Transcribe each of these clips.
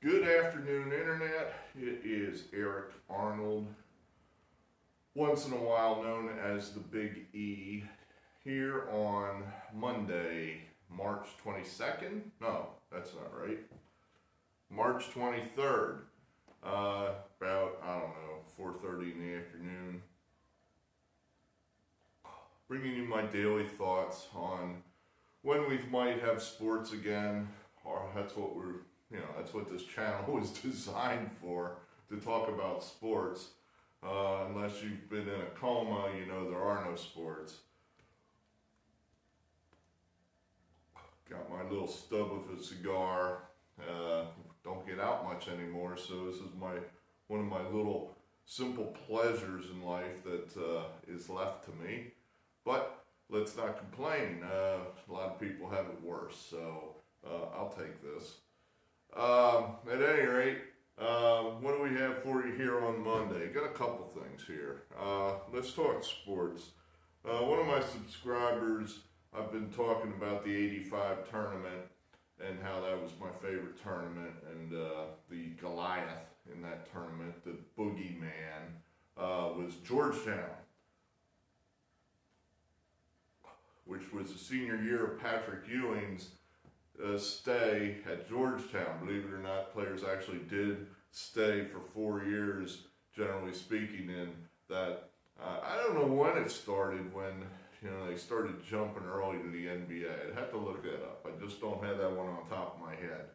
Good afternoon, Internet. It is Eric Arnold, once in a while known as the Big E, here on Monday, March 22nd. No, that's not right. March 23rd. About, I don't know, 4:30 in the afternoon. Bringing you my daily thoughts on when we might have sports again, or that's what this channel was designed for, to talk about sports. Unless you've been in a coma, you know there are no sports. Got my little stub of a cigar. Don't get out much anymore, so this is one of my little simple pleasures in life that is left to me. But let's not complain. A lot of people have it worse, so I'll take this. At any rate, what do we have for you here on Monday? Got a couple things here. Let's talk sports. One of my subscribers, I've been talking about the '85 tournament and how that was my favorite tournament, and the Goliath in that tournament, the boogeyman, was Georgetown, which was the senior year of Patrick Ewing's stay at Georgetown. Believe it or not, players actually did stay for 4 years, generally speaking, in that. I don't know when it started, when they started jumping early to the NBA. I'd have to look that up. I just don't have that one on top of my head.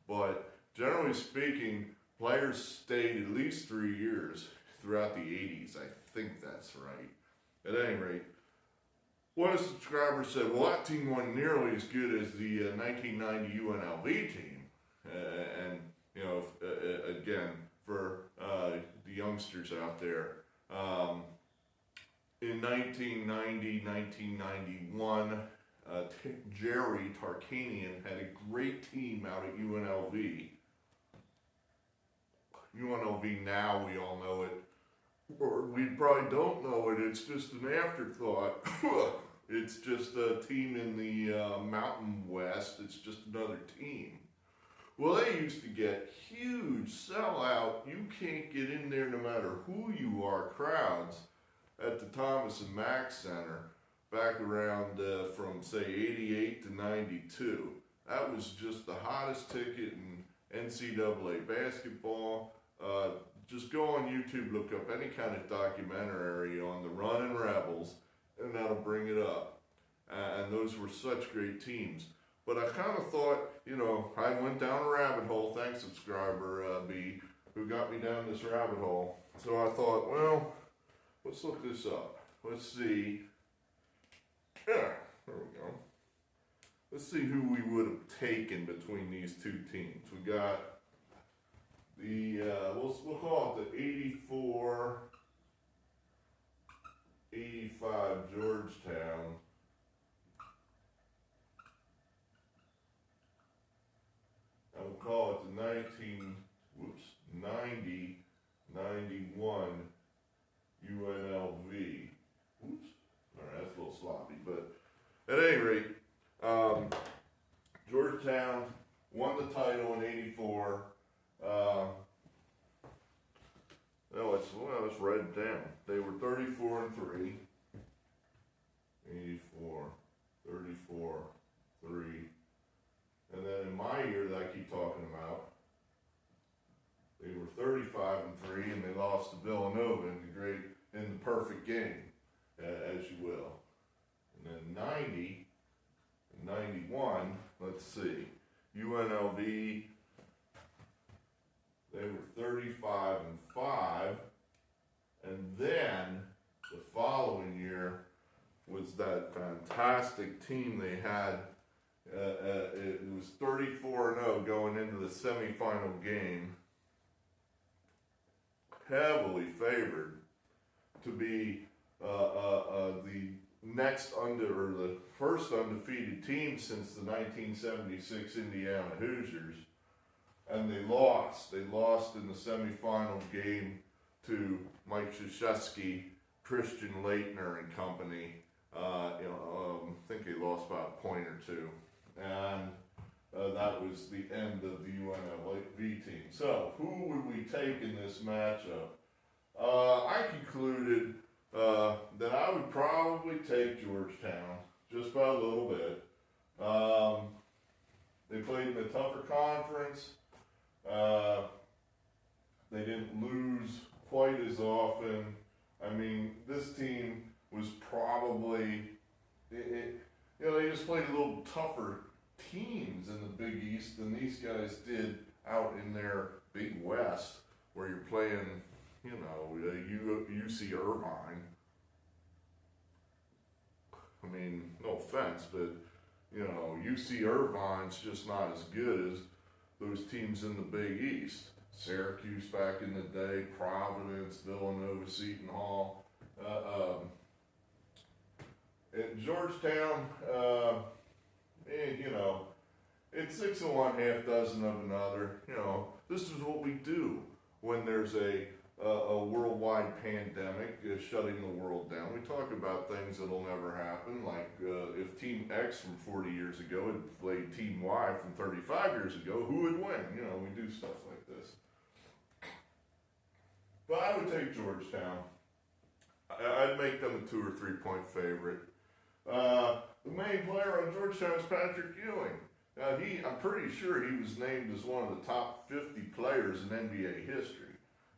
But generally speaking, players stayed at least 3 years throughout the 80s. I think that's right. At any rate, one subscriber said, well, that team wasn't nearly as good as the 1990 UNLV team. Again, for the youngsters out there, in 1990, 1991, Jerry Tarkanian had a great team out at UNLV. UNLV now, we all know it, or we probably don't know it, it's just an afterthought. It's just a team in the Mountain West, it's just another team. Well, they used to get huge sellout, you can't get in there no matter who you are, crowds at the Thomas and Mack Center back around from say 88 to 92. That was just the hottest ticket in NCAA basketball. Just go on YouTube, look up any kind of documentary on the Runnin' Rebels, and that'll bring it up. And those were such great teams. But I kind of thought, I went down a rabbit hole, thanks subscriber B, who got me down this rabbit hole. So I thought, well, let's look this up. Let's see. Yeah, there we go. Let's see who we would have taken between these two teams. We got the, we'll call it the 84, 85 Georgetown. And we'll call it the 90, 91 UNLV. Oops. All right, that's a little sloppy, but at any rate, Georgetown won the title in '84. Let's write it down. They were 34-3. 84, 34, 3. And then in my year that I keep talking about, they were 35-3, and they lost to Villanova in the perfect game, as you will. And then 90 and 91, let's see, UNLV, they were 35-5, and then the following year was that fantastic team they had. It was 34-0 going into the semifinal game, heavily favored to be the the first undefeated team since the 1976 Indiana Hoosiers, and they lost. They lost in the semifinal game to Mike Krzyzewski, Christian Laettner and company. I think they lost by a point or two. And that was the end of the UNLV team. So, who would we take in this matchup? I concluded that I would probably take Georgetown, just by a little bit. They played in a tougher conference. They didn't lose quite as often. I mean, this team was probably, they just played a little tougher teams in the Big East than these guys did out in their Big West, where you're playing, UC Irvine. I mean, no offense, but, UC Irvine's just not as good as those teams in the Big East. Syracuse back in the day, Providence, Villanova, Seton Hall. At Georgetown, it's 6 of one, half dozen of another. This is what we do when there's a worldwide pandemic shutting the world down. We talk about things that'll never happen, like if Team X from 40 years ago had played Team Y from 35 years ago, who would win? We do stuff like this. But I would take Georgetown. I'd make them a 2 or 3 point favorite. The main player on Georgetown is Patrick Ewing. I'm pretty sure he was named as one of the top 50 players in NBA history.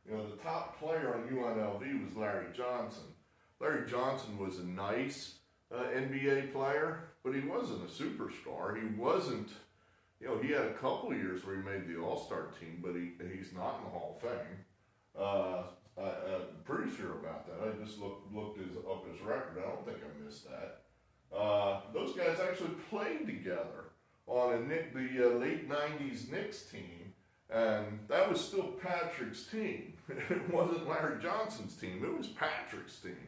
The top player on UNLV was Larry Johnson. Larry Johnson was a nice NBA player, but he wasn't a superstar. He wasn't, he had a couple of years where he made the All-Star team, but he's not in the Hall of Fame. I'm pretty sure about that. I just looked up his record. I don't think I missed that. Those guys actually played together on the late 90s Knicks team, and that was still Patrick's team. It wasn't Larry Johnson's team. It was Patrick's team.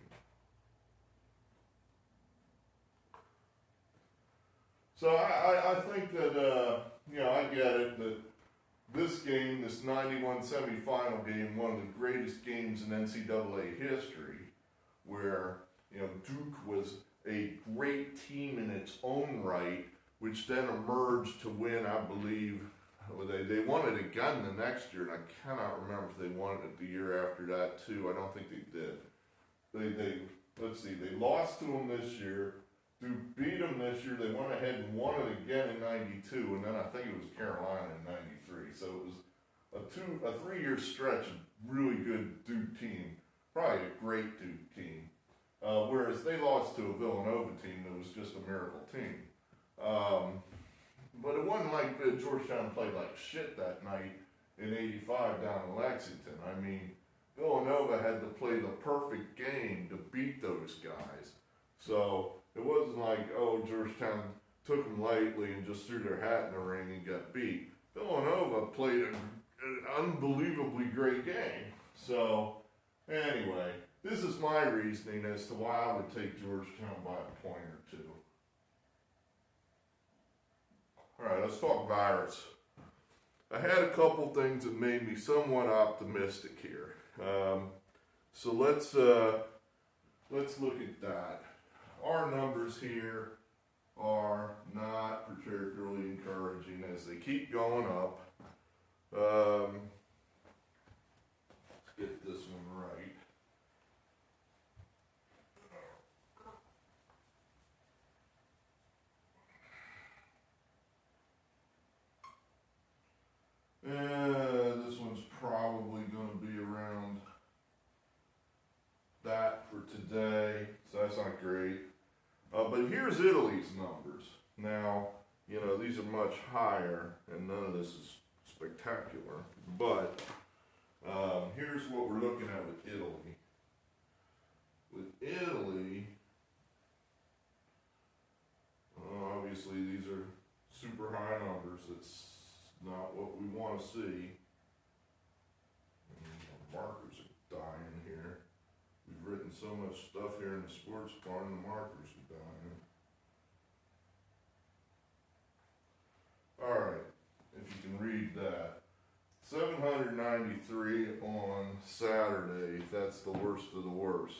So I think that, I get it, that this game, this 91 semifinal game, one of the greatest games in NCAA history, where, Duke was a great team in its own right, which then emerged to win, I believe, they won it again the next year, and I cannot remember if they won it the year after that too. I don't think they did. Let's see, they lost to them this year. Duke beat them this year. They went ahead and won it again in 92, and then I think it was Carolina in 93. So it was a 3-year stretch of really good Duke team, probably a great Duke team. Whereas they lost to a Villanova team that was just a miracle team. But it wasn't like Georgetown played like shit that night in 85 down in Lexington. I mean, Villanova had to play the perfect game to beat those guys. So it wasn't like, Georgetown took them lightly and just threw their hat in the ring and got beat. Villanova played an unbelievably great game. So, anyway, this is my reasoning as to why I would take Georgetown by a point or two. All right, let's talk virus. I had a couple things that made me somewhat optimistic here. So let's look at that. Our numbers here are not particularly encouraging as they keep going up. Let's get this one right. This one's probably going to be around that for today, so that's not great. But here's Italy's numbers. Now, these are much higher, and none of this is spectacular, but here's what we're looking at with Italy. With Italy, obviously these are super high numbers. It's not what we want to see. The markers are dying here. We've written so much stuff here in the sports barn, the markers are dying. Alright, if you can read that. 793 on Saturday, that's the worst of the worst.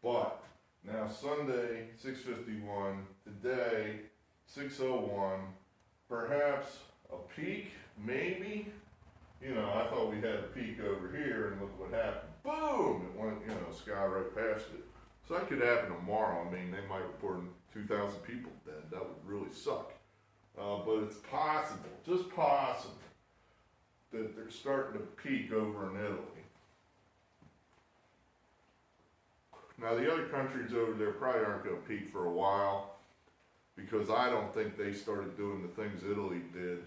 But, now Sunday, 651, today, 601, perhaps a peak, maybe. You know, I thought we had a peak over here, and look what happened. Boom! It went, sky right past it. So that could happen tomorrow. I mean, they might report 2,000 people dead. That would really suck. But it's possible, just possible, that they're starting to peak over in Italy. Now, the other countries over there probably aren't going to peak for a while, because I don't think they started doing the things Italy did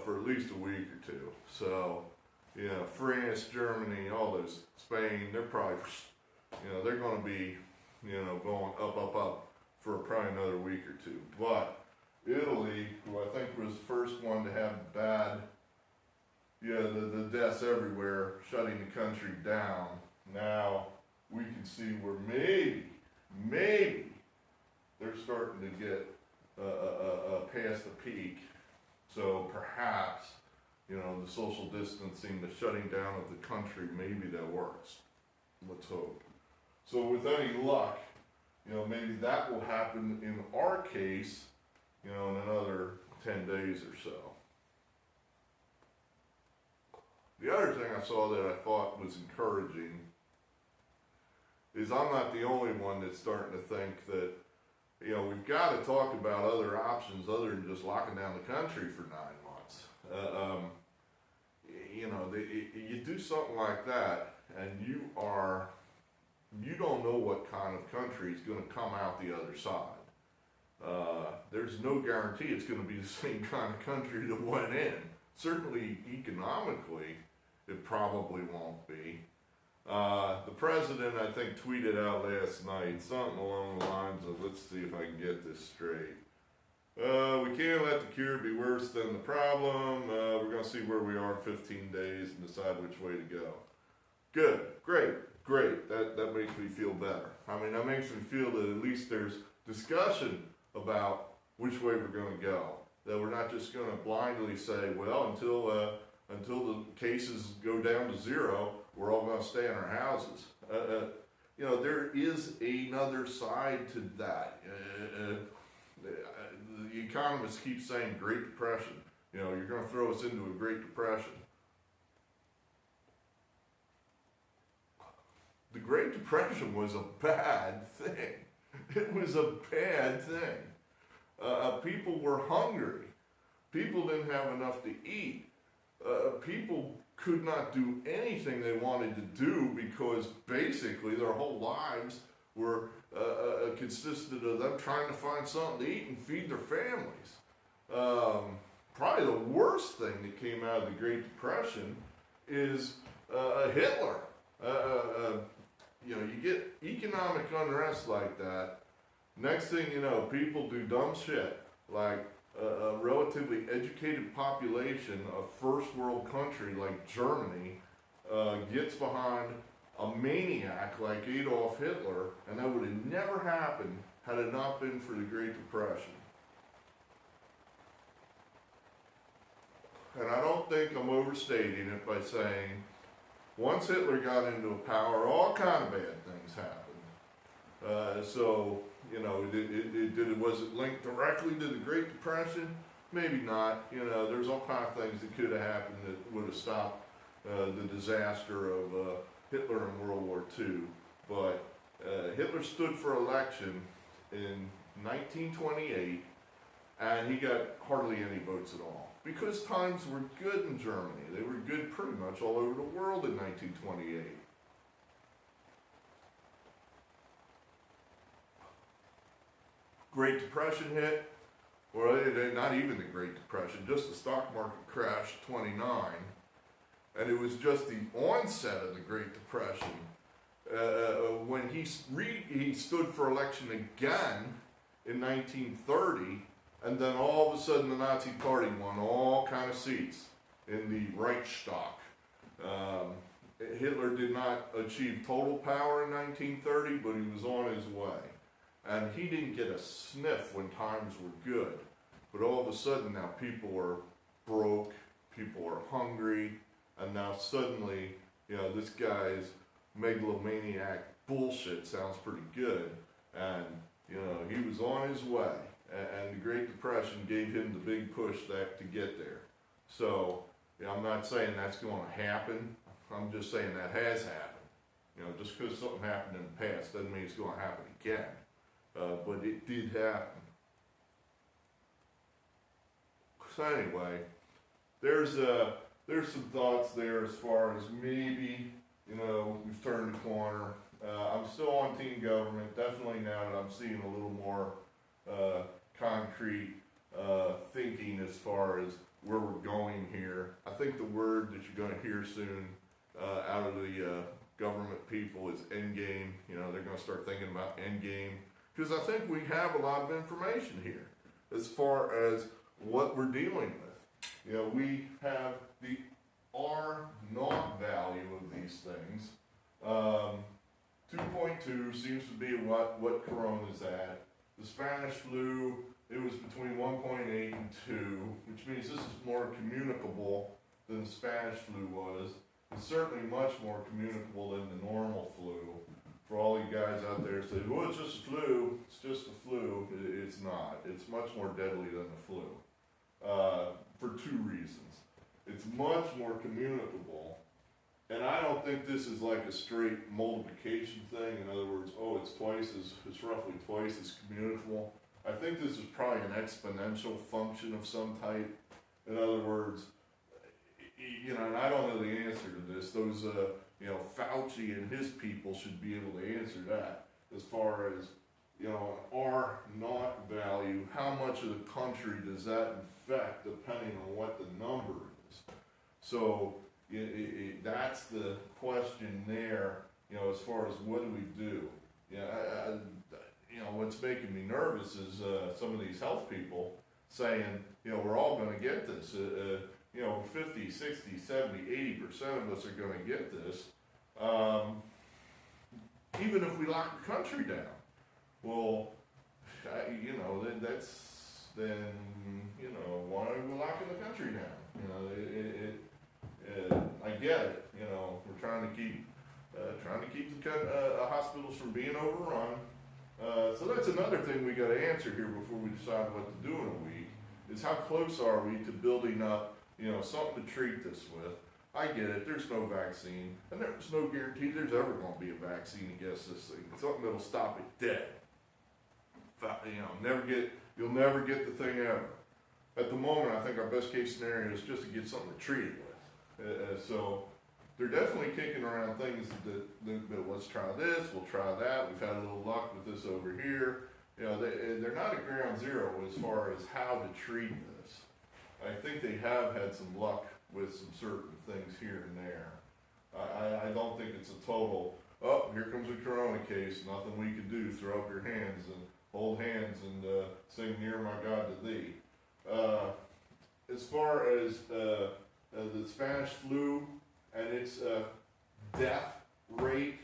for at least a week or two. So, France, Germany, all those, Spain, they're probably, they're going to be, going up for probably another week or two. But Italy, who I think was the first one to have the deaths everywhere, shutting the country down, now we can see where maybe they're starting to get past the peak. So perhaps, the social distancing, the shutting down of the country, maybe that works. Let's hope. So with any luck, maybe that will happen in our case, in another 10 days or so. The other thing I saw that I thought was encouraging is I'm not the only one that's starting to think that, we've got to talk about other options other than just locking down the country for 9 months. You do something like that, and you don't know what kind of country is going to come out the other side. There's no guarantee it's going to be the same kind of country that went in. Certainly economically, it probably won't be. The president, I think, tweeted out last night something along the lines of, let's see if I can get this straight. We can't let the cure be worse than the problem. We're going to see where we are in 15 days and decide which way to go. Good, great. That makes me feel better. I mean, that makes me feel that at least there's discussion about which way we're going to go. That we're not just going to blindly say, well, until the cases go down to 0, we're all going to stay in our houses. There is another side to that. The economists keep saying Great Depression. You're going to throw us into a Great Depression. The Great Depression was a bad thing. It was a bad thing. People were hungry. People didn't have enough to eat. People could not do anything they wanted to do because basically their whole lives were consisted of them trying to find something to eat and feed their families. Probably the worst thing that came out of the Great Depression is Hitler. You get economic unrest like that. Next thing you know, people do dumb shit like a relatively educated population, a first world country like Germany, gets behind a maniac like Adolf Hitler, and that would have never happened had it not been for the Great Depression. And I don't think I'm overstating it by saying, once Hitler got into power, all kind of bad things happened. Was it linked directly to the Great Depression? Maybe not. There's all kinds of things that could have happened that would have stopped the disaster of Hitler in World War II. But Hitler stood for election in 1928, and he got hardly any votes at all. Because times were good in Germany. They were good pretty much all over the world in 1928. Great Depression hit, well, not even the Great Depression, just the stock market crashed 29, and it was just the onset of the Great Depression when he stood for election again in 1930, and then all of a sudden the Nazi Party won all kind of seats in the Reichstag. Hitler did not achieve total power in 1930, but he was on his way. And he didn't get a sniff when times were good. But all of a sudden now people are broke, people are hungry, and now suddenly, this guy's megalomaniac bullshit sounds pretty good. And, he was on his way. and the Great Depression gave him the big push to get there. So, I'm not saying that's going to happen. I'm just saying that has happened. Just because something happened in the past doesn't mean it's going to happen again. But it did happen. So anyway, there's some thoughts there as far as maybe, we've turned the corner. I'm still on team government, definitely now that I'm seeing a little more concrete thinking as far as where we're going here. I think the word that you're going to hear soon out of the government people is Endgame. They're going to start thinking about Endgame, because I think we have a lot of information here as far as what we're dealing with. We have the R naught value of these things. 2.2 seems to be what Corona's at. The Spanish flu, it was between 1.8 and 2, which means this is more communicable than the Spanish flu was. It's certainly much more communicable than the normal flu. For all you guys out there say, well, it's just a flu, it's just a flu. It's not. It's much more deadly than the flu. For two reasons. It's much more communicable, and I don't think this is like a straight multiplication thing. In other words, it's roughly twice as communicable. I think this is probably an exponential function of some type. In other words, and I don't know the answer to this. Those, Fauci and his people should be able to answer that as far as, an R naught value. How much of the country does that affect depending on what the number is? So that's the question there, as far as what do we do? What's making me nervous is some of these health people saying, we're all going to get this. 50, 60, 70, 80% of us are going to get this, even if we lock the country down. Well, why are we locking the country down? I get it. We're trying to keep the hospitals from being overrun. So that's another thing we got to answer here before we decide what to do in a week. Is how close are we to building up, something to treat this with? I get it. There's no vaccine, and there's no guarantee there's ever going to be a vaccine against this thing. Something that'll stop it dead. You'll never get the thing ever. At the moment, I think our best case scenario is just to get something to treat it with. So they're definitely kicking around things that let's try this, we'll try that. We've had a little luck with this over here. They're not at ground zero as far as how to treat this. I think they have had some luck with some certain things here and there. I don't think it's a total, here comes a corona case, nothing we can do, throw up your hands and hold hands and sing Near My God to Thee. As far as the Spanish flu and its death rate,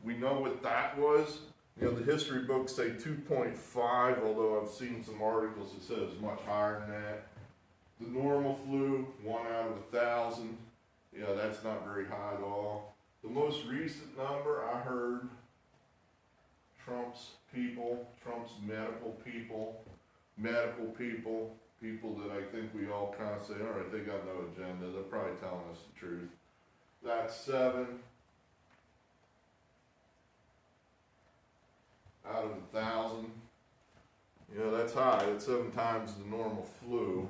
we know what that was. The history books say 2.5, although I've seen some articles that said it's much higher than that. The normal flu, 1 out of 1,000. That's not very high at all. The most recent number I heard, Trump's people that I think we all kind of say, all right, they got no agenda. They're probably telling us the truth. That's 7 out of 1,000. That's high. That's 7 times the normal flu.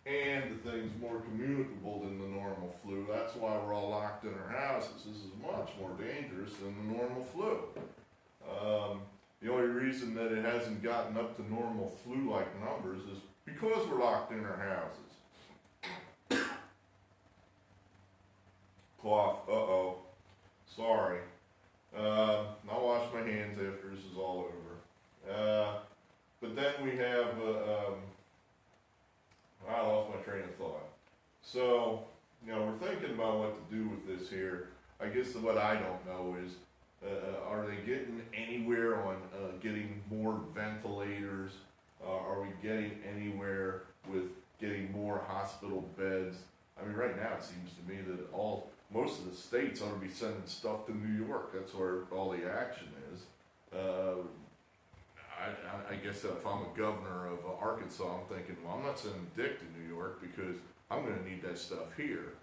And the thing's more communicable than the normal flu. That's why we're all locked in our houses. This is much more dangerous than the normal flu. The only reason that it hasn't gotten up to normal flu-like numbers is because we're locked in our houses. Cough. Sorry. I'll wash my hands after this is all over. But then we have, I lost my train of thought. So, we're thinking about what to do with this here. I guess what I don't know is, are they getting anywhere on getting more ventilators? Are we getting anywhere with getting more hospital beds? I mean, right now it seems to me that most of the states ought to be sending stuff to New York. That's where all the action is. I guess if I'm a governor of Arkansas, I'm thinking, well, I'm not sending Dick to New York because I'm going to need that stuff here.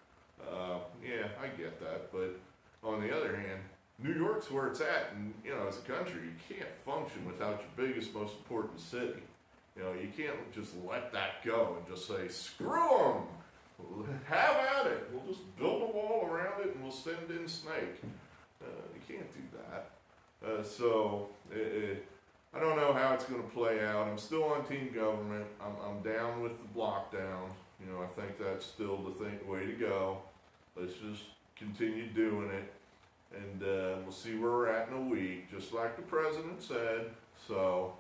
Yeah, I get that, but on the other hand, New York's where it's at, and as a country, you can't function without your biggest, most important city. You can't just let that go and just say, screw them, have at it. We'll just build a wall around it and we'll send in Snake. You can't do that. So I don't know how it's going to play out. I'm still on team government. I'm down with the lockdown. I think that's still the way to go. Let's just continue doing it, and we'll see where we're at in a week, just like the president said. So,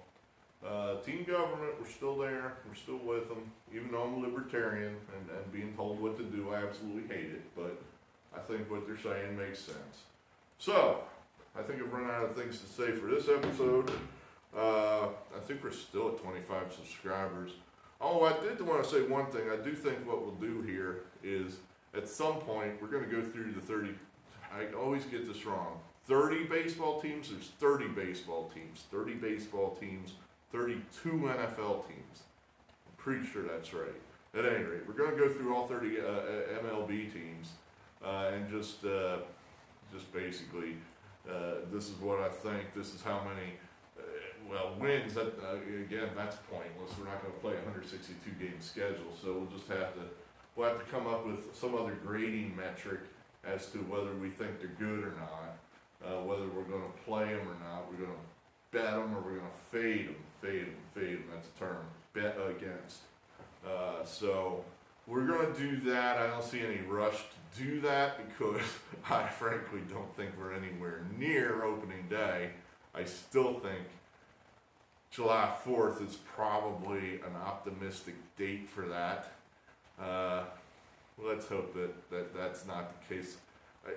team government, we're still there. We're still with them, even though I'm a libertarian and being told what to do. I absolutely hate it, but I think what they're saying makes sense. So, I think I've run out of things to say for this episode. I think we're still at 25 subscribers. Oh, I did want to say one thing. I do think what we'll do here is, at some point, we're going to go through the 30, I always get this wrong, 30 baseball teams. There's 30 baseball teams, 30 baseball teams, 32 NFL teams. I'm pretty sure that's right. At any rate, we're going to go through all 30 MLB teams and just basically, this is what I think, this is how many wins. Again, that's pointless. We're not going to play a 162-game schedule, so we'll have to come up with some other grading metric as to whether we think they're good or not, whether we're going to play them or not. We're going to bet them or we're going to fade them. That's a term. Bet against. So we're going to do that. I don't see any rush to do that because I frankly don't think we're anywhere near opening day. I still think July 4th is probably an optimistic date for that. Let's hope that that's not the case. I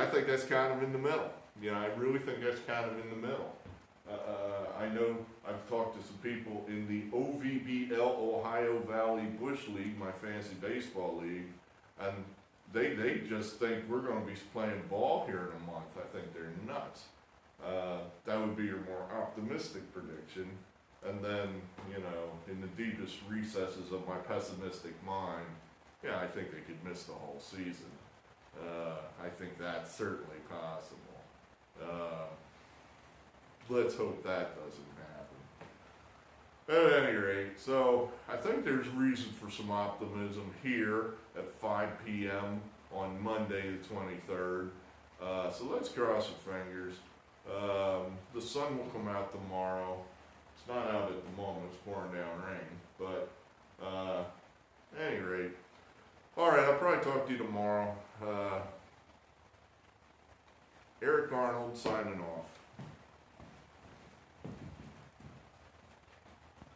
think that's kind of in the middle. I really think that's kind of in the middle. I know I've talked to some people in the OVBL Ohio Valley Bush League, my fantasy baseball league, and they just think we're going to be playing ball here in a month. I think they're nuts. That would be your more optimistic prediction. And then, in the deepest recesses of my pessimistic mind, I think they could miss the whole season. I think that's certainly possible. Let's hope that doesn't happen. At any rate, so I think there's reason for some optimism here at 5 p.m. on Monday the 23rd. So let's cross our fingers. The sun will come out tomorrow. It's not out at the moment, it's pouring down rain, but at any rate, alright, I'll probably talk to you tomorrow. Eric Arnold signing off.